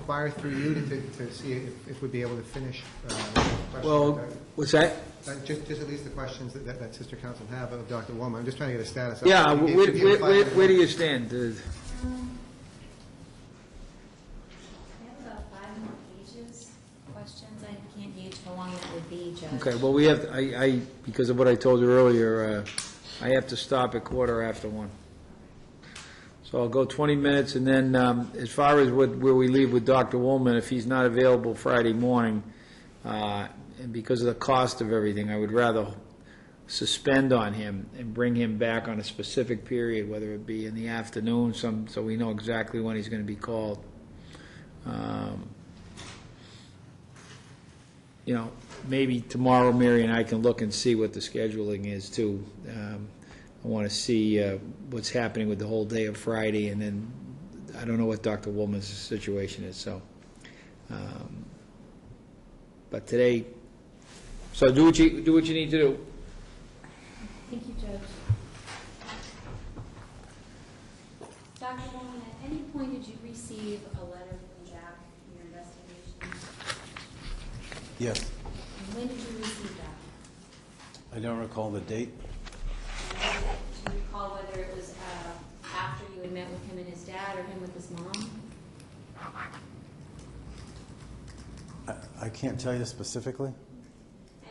inquire through you to see if we'd be able to finish Well, what's that? Just at least the questions that Sister Council have of Dr. Wolman. I'm just trying to get a status. Yeah, where do you stand? I have about 5 more pages, questions. I can't gauge how long that would be, Judge. Okay, well, we have, because of what I told you earlier, I have to stop at 1:15. So I'll go 20 minutes, and then as far as where we leave with Dr. Wolman, if he's not available Friday morning, and because of the cost of everything, I would rather suspend on him and bring him back on a specific period, whether it be in the afternoon, so we know exactly when he's going to be called. You know, maybe tomorrow Mary and I can look and see what the scheduling is too. I want to see what's happening with the whole day of Friday, and then I don't know what Dr. Wolman's situation is. So, but today, so do what you need to do. Thank you, Judge. Dr. Wolman, at any point did you receive a letter from Jack in your investigation? Yes. And when did you receive that? I don't recall the date. Do you recall whether it was after you had met with him and his dad, or him with his mom? I can't tell you specifically.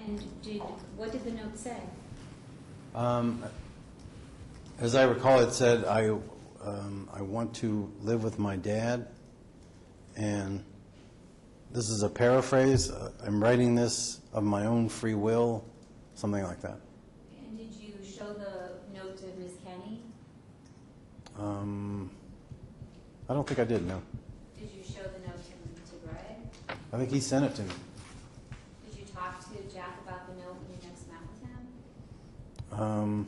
And what did the note say? As I recall, it said, I want to live with my dad, and this is a paraphrase. I'm writing this of my own free will, something like that. And did you show the note to Ms. Kenny? I don't think I did, no. Did you show the note to Greg? I think he sent it to me. Did you talk to Jack about the note when you next met with him?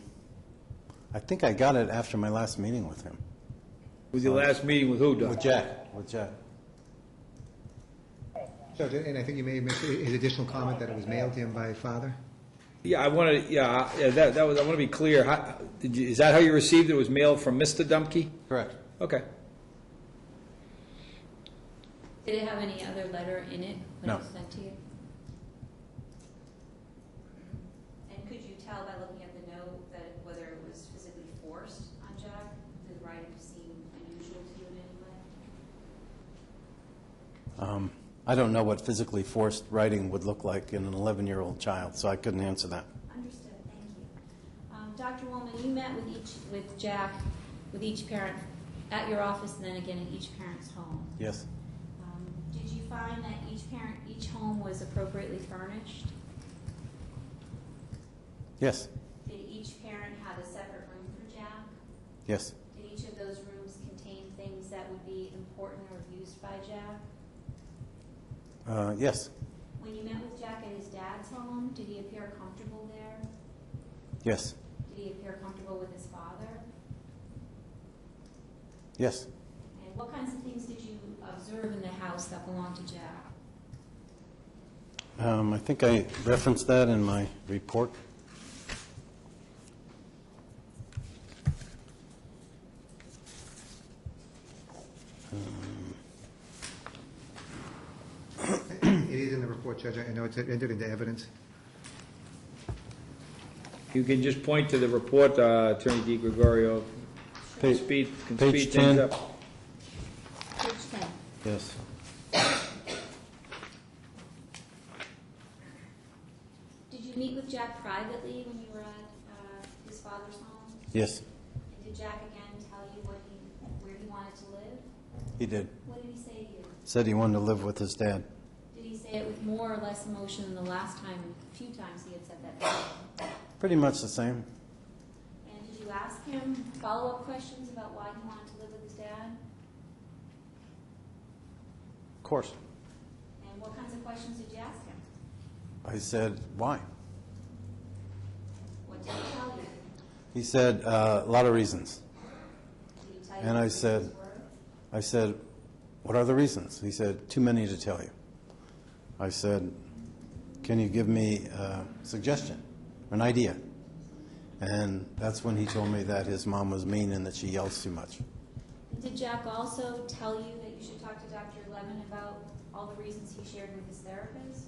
I think I got it after my last meeting with him. Was your last meeting with who, Doc? With Jack. With Jack. So, and I think you made his additional comment that it was mailed to him by his father? Yeah, I want to. That was. I want to be clear. Is that how you received it? It was mailed from Mr. Dumke? Correct. Okay. Did it have any other letter in it when No. it was sent to you? And could you tell by looking at the note that whether it was physically forced on Jack? Did the writing seem unusual to you in any way? I don't know what physically forced writing would look like in an 11-year-old child, so I couldn't answer that. Understood. Thank you. Dr. Wolman, you met with Jack, with each parent at your office, and then again at each parent's home. Yes. Did you find that each home was appropriately furnished? Yes. Did each parent have a separate room for Jack? Yes. Did each of those rooms contain things that would be important or used by Jack? Yes. When you met with Jack at his dad's home, did he appear comfortable there? Yes. Did he appear comfortable with his father? Yes. And what kinds of things did you observe in the house that belonged to Jack? I think I referenced that in my report. It is in the report, Judge. I know it's entered into evidence. You can just point to the report, Attorney DiGregorio. Can speed Page things 10. up. Page 10. Yes. Did you meet with Jack privately when you were at his father's home? Yes, And did Jack again tell you where he wanted to live? he did. What did he say to you? Said he wanted to live with his dad. Did he say it with more or less emotion than the last time, a few times he had said that? Pretty much the same. And did you ask him follow-up questions about why he wanted to live with his dad? Of course. And what kinds of questions did you ask him? I said, why? What did he tell you? He said, a lot of reasons. Did he tell you And what I his said, reasons were? I said, what are the reasons? He said, too many to tell you. I said, can you give me a suggestion, an idea? And that's when he told me that his mom was mean and that she yells too much. Did Jack also tell you that you should talk to Dr. Levin about all the reasons he shared with his therapist?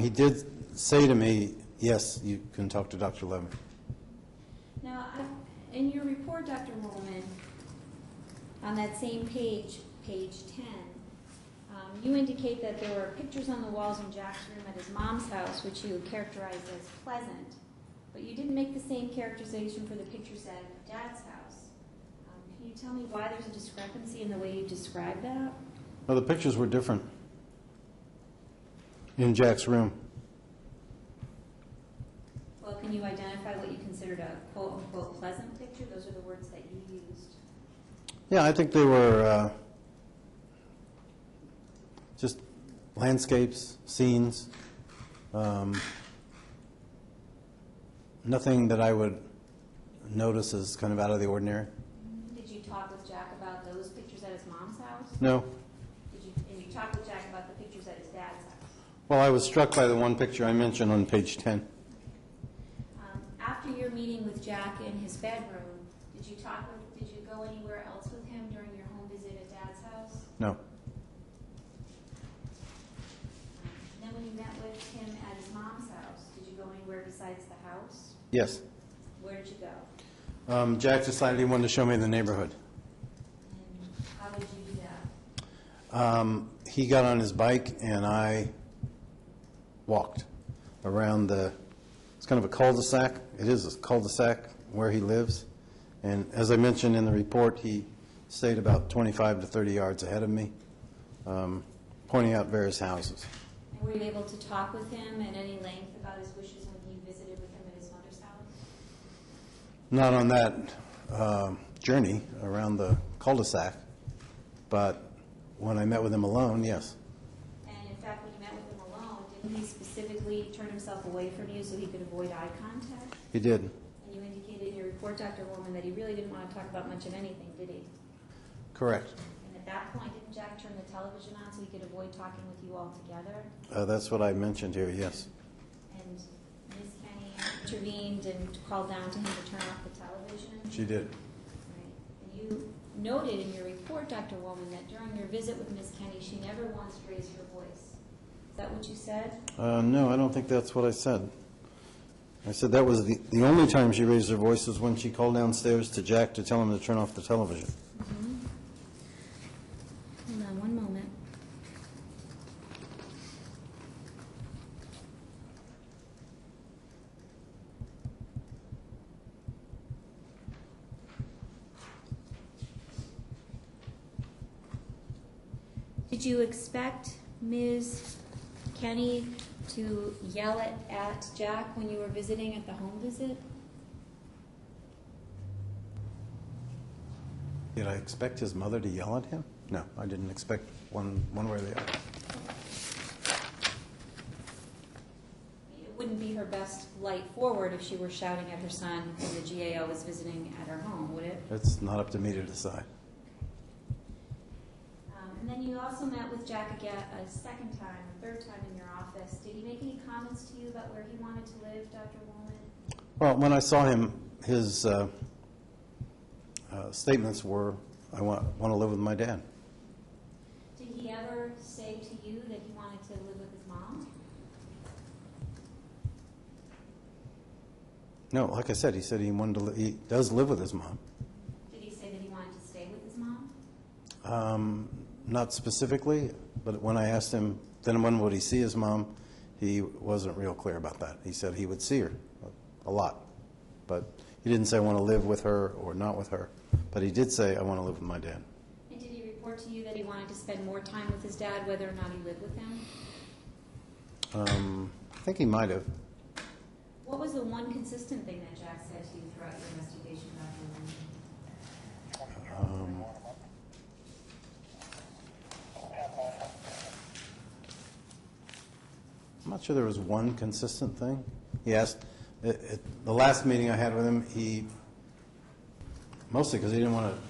He did say to me, yes, you can talk to Dr. Levin. Now, in your report, Dr. Wolman, on that same page, page 10, you indicate that there were pictures on the walls in Jack's room at his mom's house, which you characterized as pleasant, but you didn't make the same characterization for the pictures at Dad's house. Can you tell me why there's a discrepancy in the way you describe that? Well, the pictures were different in Jack's room. Well, can you identify what you considered a quote-unquote pleasant picture? Those are the words that you used. Yeah, I think they were just landscapes, scenes, nothing that I would notice as kind of out of the ordinary. Did you talk with Jack about those pictures at his mom's house? No. And you talked with Jack about the pictures at his dad's house? Well, I was struck by the one picture I mentioned on page 10. After your meeting with Jack in his bedroom, did you go anywhere else with him during your home visit at Dad's house? No. Then when you met with him at his mom's house, did you go anywhere besides the house? Yes. Where did you go? Jack decided he wanted to show me the neighborhood. And how did you do that? He got on his bike and I walked around it's kind of a cul-de-sac. It is a cul-de-sac where he lives. And as I mentioned in the report, he stayed about 25 to 30 yards ahead of me, pointing out various houses. And were you able to talk with him at any length about his wishes when you visited with him at his mother's house? Not on that journey around the cul-de-sac, but when I met with him alone, yes. And in fact, when you met with him alone, didn't he specifically turn himself away from you so he could avoid eye contact? He did. And you indicated in your report, Dr. Wolman, that he really didn't want to talk about much of anything, did he? Correct. And at that point, didn't Jack turn the television on so he could avoid talking with you altogether? That's what I mentioned here, yes. And Ms. Kenny intervened and called down to him to turn off the television? She did. Right. And you noted in your report, Dr. Wolman, that during your visit with Ms. Kenny, she never once raised her voice. Is that what you said? No, I don't think that's what I said. I said that was the only time she raised her voice was when she called downstairs to Jack to tell him to turn off the television. Mm-hmm. Hold on one moment. Did you expect Ms. Kenny to yell at Jack when you were visiting at the home visit? Did I expect his mother to yell at him? No, I didn't expect one way or the other. It wouldn't be her best light forward if she were shouting at her son when the GAO was visiting at her home, would it? It's not up to me to decide. And then you also met with Jack again a second time, a third time in your office. Did he make any comments to you about where he wanted to live, Dr. Wolman? Well, when I saw him, his statements were, I want to live with my dad. Did he ever say to you that he wanted to live with his mom? No, like I said, he said he wanted to. He does live with his mom. Did he say that he wanted to stay with his mom? Not specifically, but when I asked him, then when would he see his mom, he wasn't real clear about that. He said he would see her a lot, but he didn't say I want to live with her or not with her. But he did say I want to live with my dad. And did he report to you that he wanted to spend more time with his dad, whether or not he lived with him? I think he might have. What was the one consistent thing that Jack said to you throughout your investigation, Dr. Wolman? I'm not sure there was one consistent thing. He asked, the last meeting I had with him, he, mostly because he didn't want to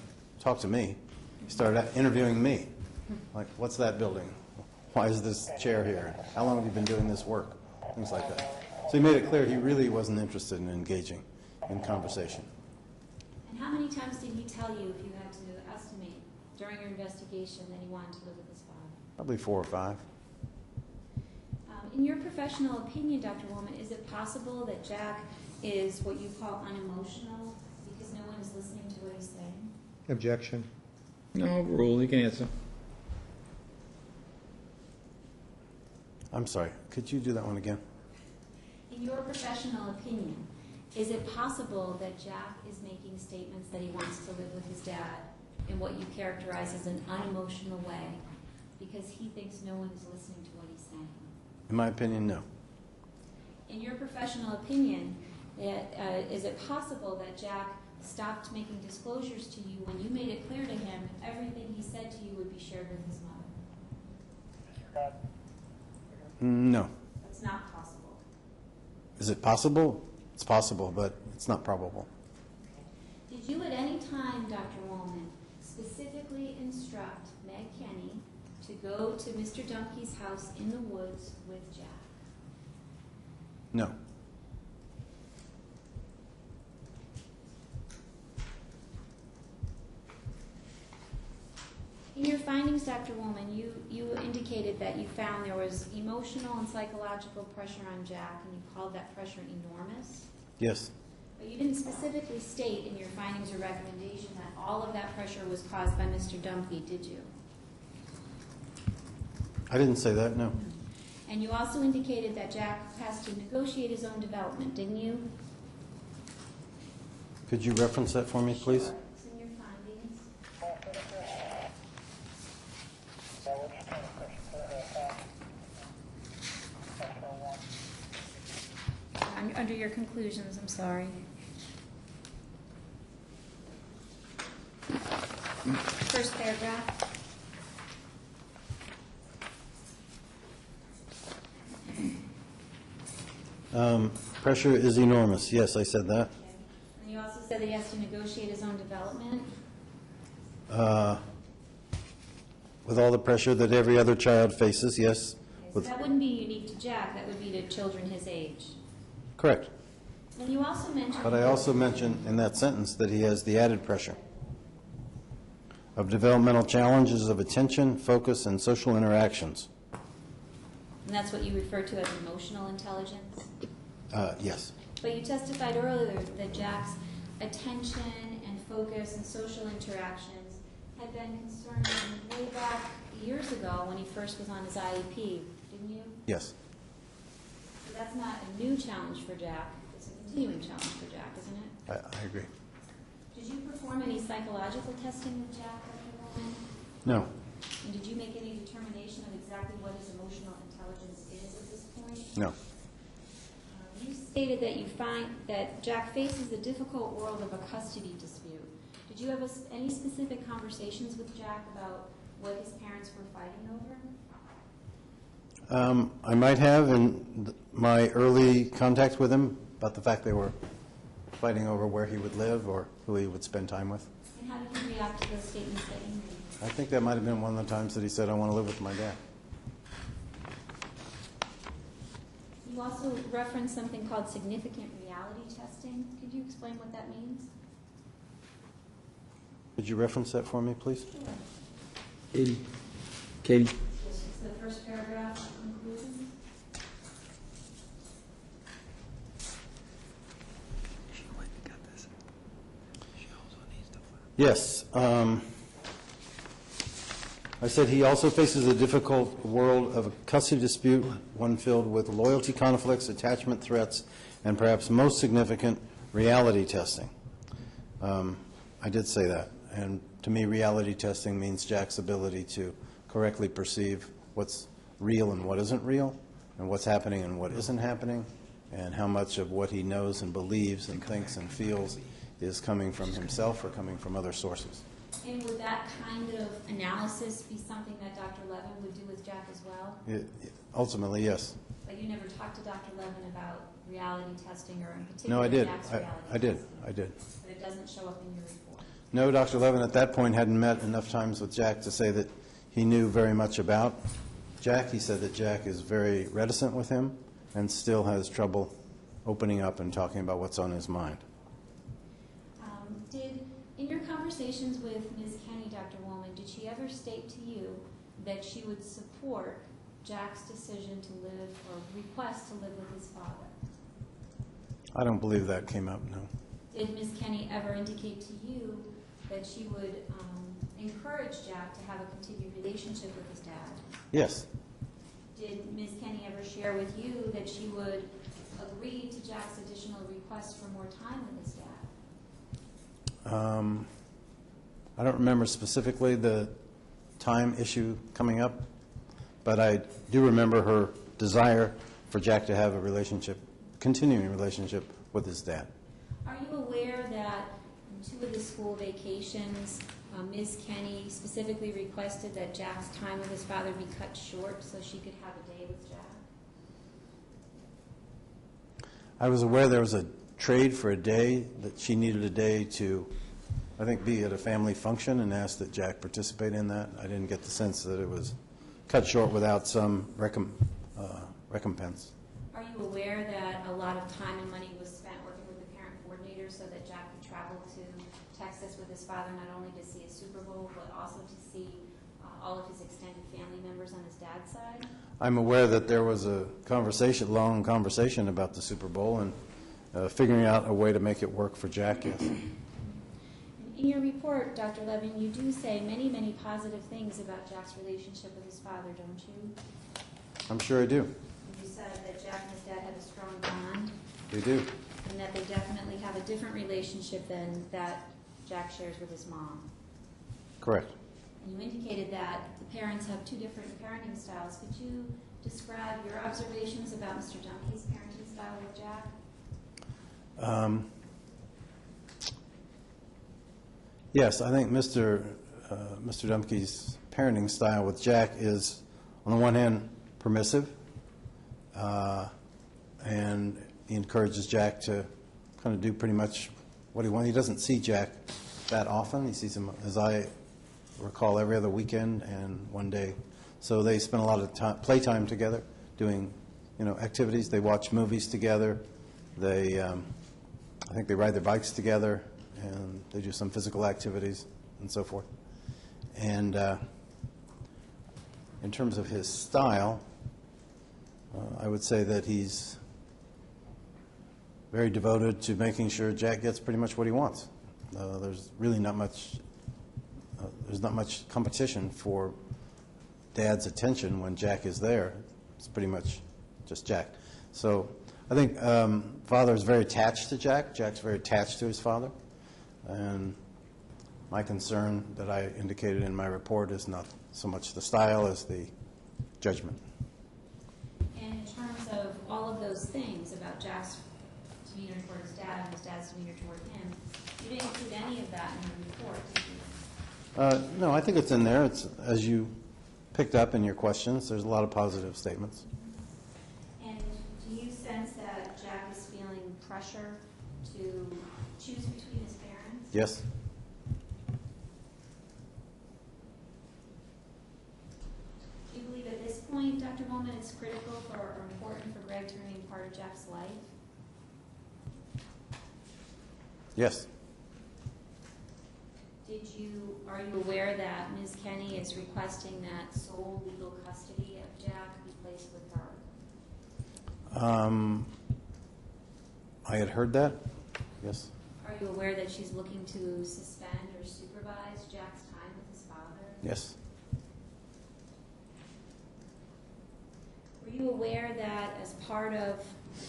talk to me, he started interviewing me. Like, what's that building? Why is this chair here? How long have you been doing this work? Things like that. So he made it clear he really wasn't interested in engaging in conversation. And how many times did he tell you, if you had to estimate, during your investigation that he wanted to live with his father? Probably 4 or 5. In your professional opinion, Dr. Wolman, is it possible that Jack is what you call unemotional because no one is listening to what he's saying? Objection. No, rule, you can answer. I'm sorry, could you do that one again? In your professional opinion, is it possible that Jack is making statements that he wants to live with his dad in what you characterize as an unemotional way because he thinks no one is listening to what he's saying? In my opinion, no. In your professional opinion, is it possible that Jack stopped making disclosures to you when you made it clear to him everything he said to you would be shared with his mother? No. That's not possible. Is it possible? It's possible, but it's not probable. Did you at any time, Dr. Wolman, specifically instruct Meg Kenny to go to Mr. Dumpke's house in the woods with Jack? No. In your findings, Dr. Wolman, you indicated that you found there was emotional and psychological pressure on Jack, and you called that pressure enormous. Yes. But you didn't specifically state in your findings or recommendation that all of that pressure was caused by Mr. Dumpke, did you? I didn't say that, no. And you also indicated that Jack has to negotiate his own development, didn't you? Could you reference that for me, please? Sure. It's in your findings. Under your conclusions, I'm sorry. First paragraph. Pressure is enormous. Yes, I said that. Okay. And you also said that he has to negotiate his own development. With all the pressure that every other child faces, yes. Okay, so With, that wouldn't be unique to Jack, that would be to children his age. correct. And you also mentioned... But I also mentioned in that sentence that he has the added pressure of developmental challenges of attention, focus, and social interactions. And that's what you refer to as emotional intelligence? Yes. But you testified earlier that Jack's attention and focus and social interactions had been concerning way back years ago when he first was on his IEP, didn't you? Yes. So that's not a new challenge for Jack, it's a continuing challenge for Jack, isn't it? I agree. Did you perform any psychological testing with Jack, Dr. Wolman? No. And did you make any determination of exactly what his emotional intelligence is at this point? No. You stated that you find that Jack faces the difficult world of a custody dispute. Did you have any specific conversations with Jack about what his parents were fighting over? I might have in my early contact with him about the fact they were fighting over where he would live or who he would spend time with. And how did he react to those statements that you made? I think that might have been one of the times that he said, I want to live with my dad. You also referenced something called significant reality testing. Could you explain what that means? Could you reference that for me, please? Katie? Katie? It's the first paragraph of conclusions. Yes. I said he also faces a difficult world of a custody dispute, one filled with loyalty conflicts, attachment threats, and perhaps most significant, reality testing. I did say that. And to me, reality testing means Jack's ability to correctly perceive what's real and what isn't real, and what's happening and what isn't happening, and how much of what he knows and believes and thinks and feels is coming from himself or coming from other sources. And would that kind of analysis be something that Dr. Levin would do with Jack as well? Ultimately, yes. But you never talked to Dr. Levin about reality testing or in particular No, I did. Jack's reality I did. testing? I did. But it doesn't show up in your report. No, Dr. Levin at that point hadn't met enough times with Jack to say that he knew very much about Jack. He said that Jack is very reticent with him and still has trouble opening up and talking about what's on his mind. In your conversations with Ms. Kenny, Dr. Wolman, did she ever state to you that she would support Jack's decision to live or request to live with his father? I don't believe that came up, no. Did Ms. Kenny ever indicate to you that she would encourage Jack to have a continued relationship with his dad? Yes. Did Ms. Kenny ever share with you that she would agree to Jack's additional request for more time with his dad? I don't remember specifically the time issue coming up, but I do remember her desire for Jack to have a relationship, continuing relationship with his dad. Are you aware that in 2 of the school vacations, Ms. Kenny specifically requested that Jack's time with his father be cut short so she could have a day with Jack? I was aware there was a trade for a day, that she needed a day to, I think, be at a family function, and asked that Jack participate in that. I didn't get the sense that it was cut short without some recompense. Are you aware that a lot of time and money was spent working with the parent coordinator so that Jack could travel to Texas with his father, not only to see a Super Bowl, but also to see all of his extended family members on his dad's side? I'm aware that there was a conversation, long conversation about the Super Bowl and figuring out a way to make it work for Jack, yes. In your report, Dr. Levin, you do say many, many positive things about Jack's relationship with his father, don't you? I'm sure I do. You said that Jack and his dad had a strong bond, They do. and that they definitely have a different relationship than that Jack shares with his mom. Correct. And you indicated that the parents have 2 different parenting styles. Could you describe your observations about Mr. Dumpy's parenting style with Jack? Yes, I think Mr. Dumke's parenting style with Jack is, on the one hand, permissive, and he encourages Jack to kind of do pretty much what he wants. He doesn't see Jack that often. He sees him, as I recall, every other weekend and one day. So they spend a lot of playtime together, doing, activities. They watch movies together. They, I think they ride their bikes together, and they do some physical activities and so forth. And in terms of his style, I would say that he's very devoted to making sure Jack gets pretty much what he wants. There's really not much. There's not much competition for Dad's attention when Jack is there. It's pretty much just Jack. So I think father is very attached to Jack. Jack's very attached to his father. And my concern that I indicated in my report is not so much the style as the judgment. And in terms of all of those things about Jack's demeanor toward his dad and his dad's demeanor toward him, you didn't include any of that in your report, did you? No, I think it's in there. It's, as you picked up in your questions, there's a lot of positive statements. And do you sense that Jack is feeling pressure to choose between his parents? Yes? Do you believe at this point, Dr. Wolman, it's critical or important for Greg to remain part of Jack's life? Yes. Are you aware that Ms. Kenny is requesting that sole legal custody of Jack be placed with her? I had heard that, yes. Are you aware that she's looking to suspend or supervise Jack's time with his father? Yes. Were you aware that as part of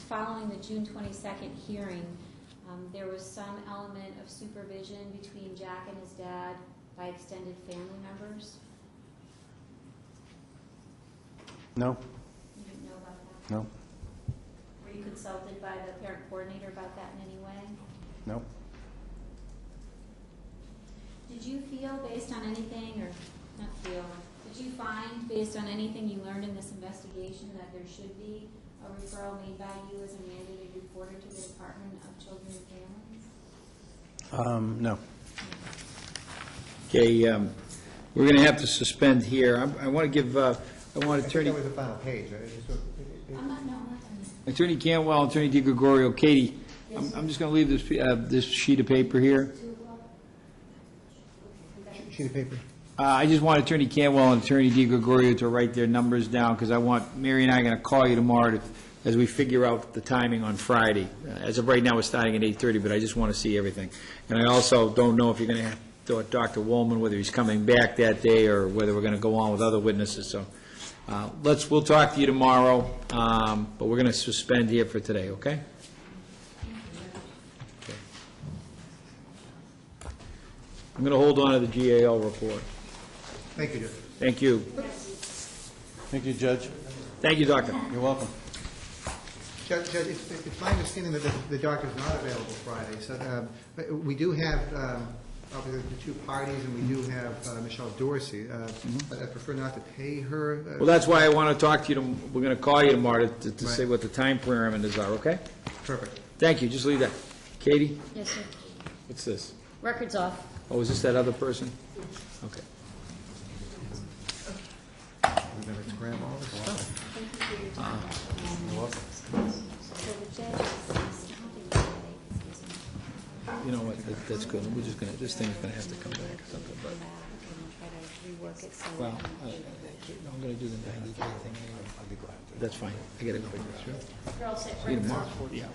following the June 22nd hearing, there was some element of supervision between Jack and his dad by extended family members? No? You didn't know about that? No? Were you consulted by the parent coordinator about that in any way? No? Did you feel, based on anything, or not feel, did you find, based on anything you learned in this investigation, that there should be a referral made by you as a mandated reporter to the Department of Children and Families? No. Okay, we're going to have to suspend here. I want to give, I want I think Attorney that was the final page, right? I'm not done. Attorney Cantwell, Attorney DeGregorio, Katie, I'm just going to leave this sheet of paper here. sheet of paper? I just want Attorney Cantwell and Attorney DiGregorio to write their numbers down, because I want, Mary and I are going to call you tomorrow as we figure out the timing on Friday. As of right now, we're starting at 8:30, but I just want to see everything. And I also don't know if you're going to have Dr. Wolman, whether he's coming back that day or whether we're going to go on with other witnesses. So we'll talk to you tomorrow, but we're going to suspend here for today, okay? I'm going to hold on to the GAL report. Thank you, Judge. Thank you. Thank you, Judge. Thank you, Doctor. You're welcome. Judge, it's my understanding that the doctor's not available Friday, so but we do have obviously the two parties, and we do have Michelle Dorsey, but I prefer not to pay her. Well, that's why I want to talk to you. We're going to call you tomorrow to Right. say what the time parameters are, okay? Perfect. Thank you. Just leave that. Katie, Yes, sir. what's this? Record's off. Oh, is this that other person? Okay. We're going to grab all this stuff. You're welcome. So the judge is stopping today because he's You know what, that's good. We're just going to, this thing's going to have to come back or something, but, back and try to rework it so. well, I'm going to do the 90-day thing anyway. That's fine. I got to go. You're all set. See you tomorrow. Yeah.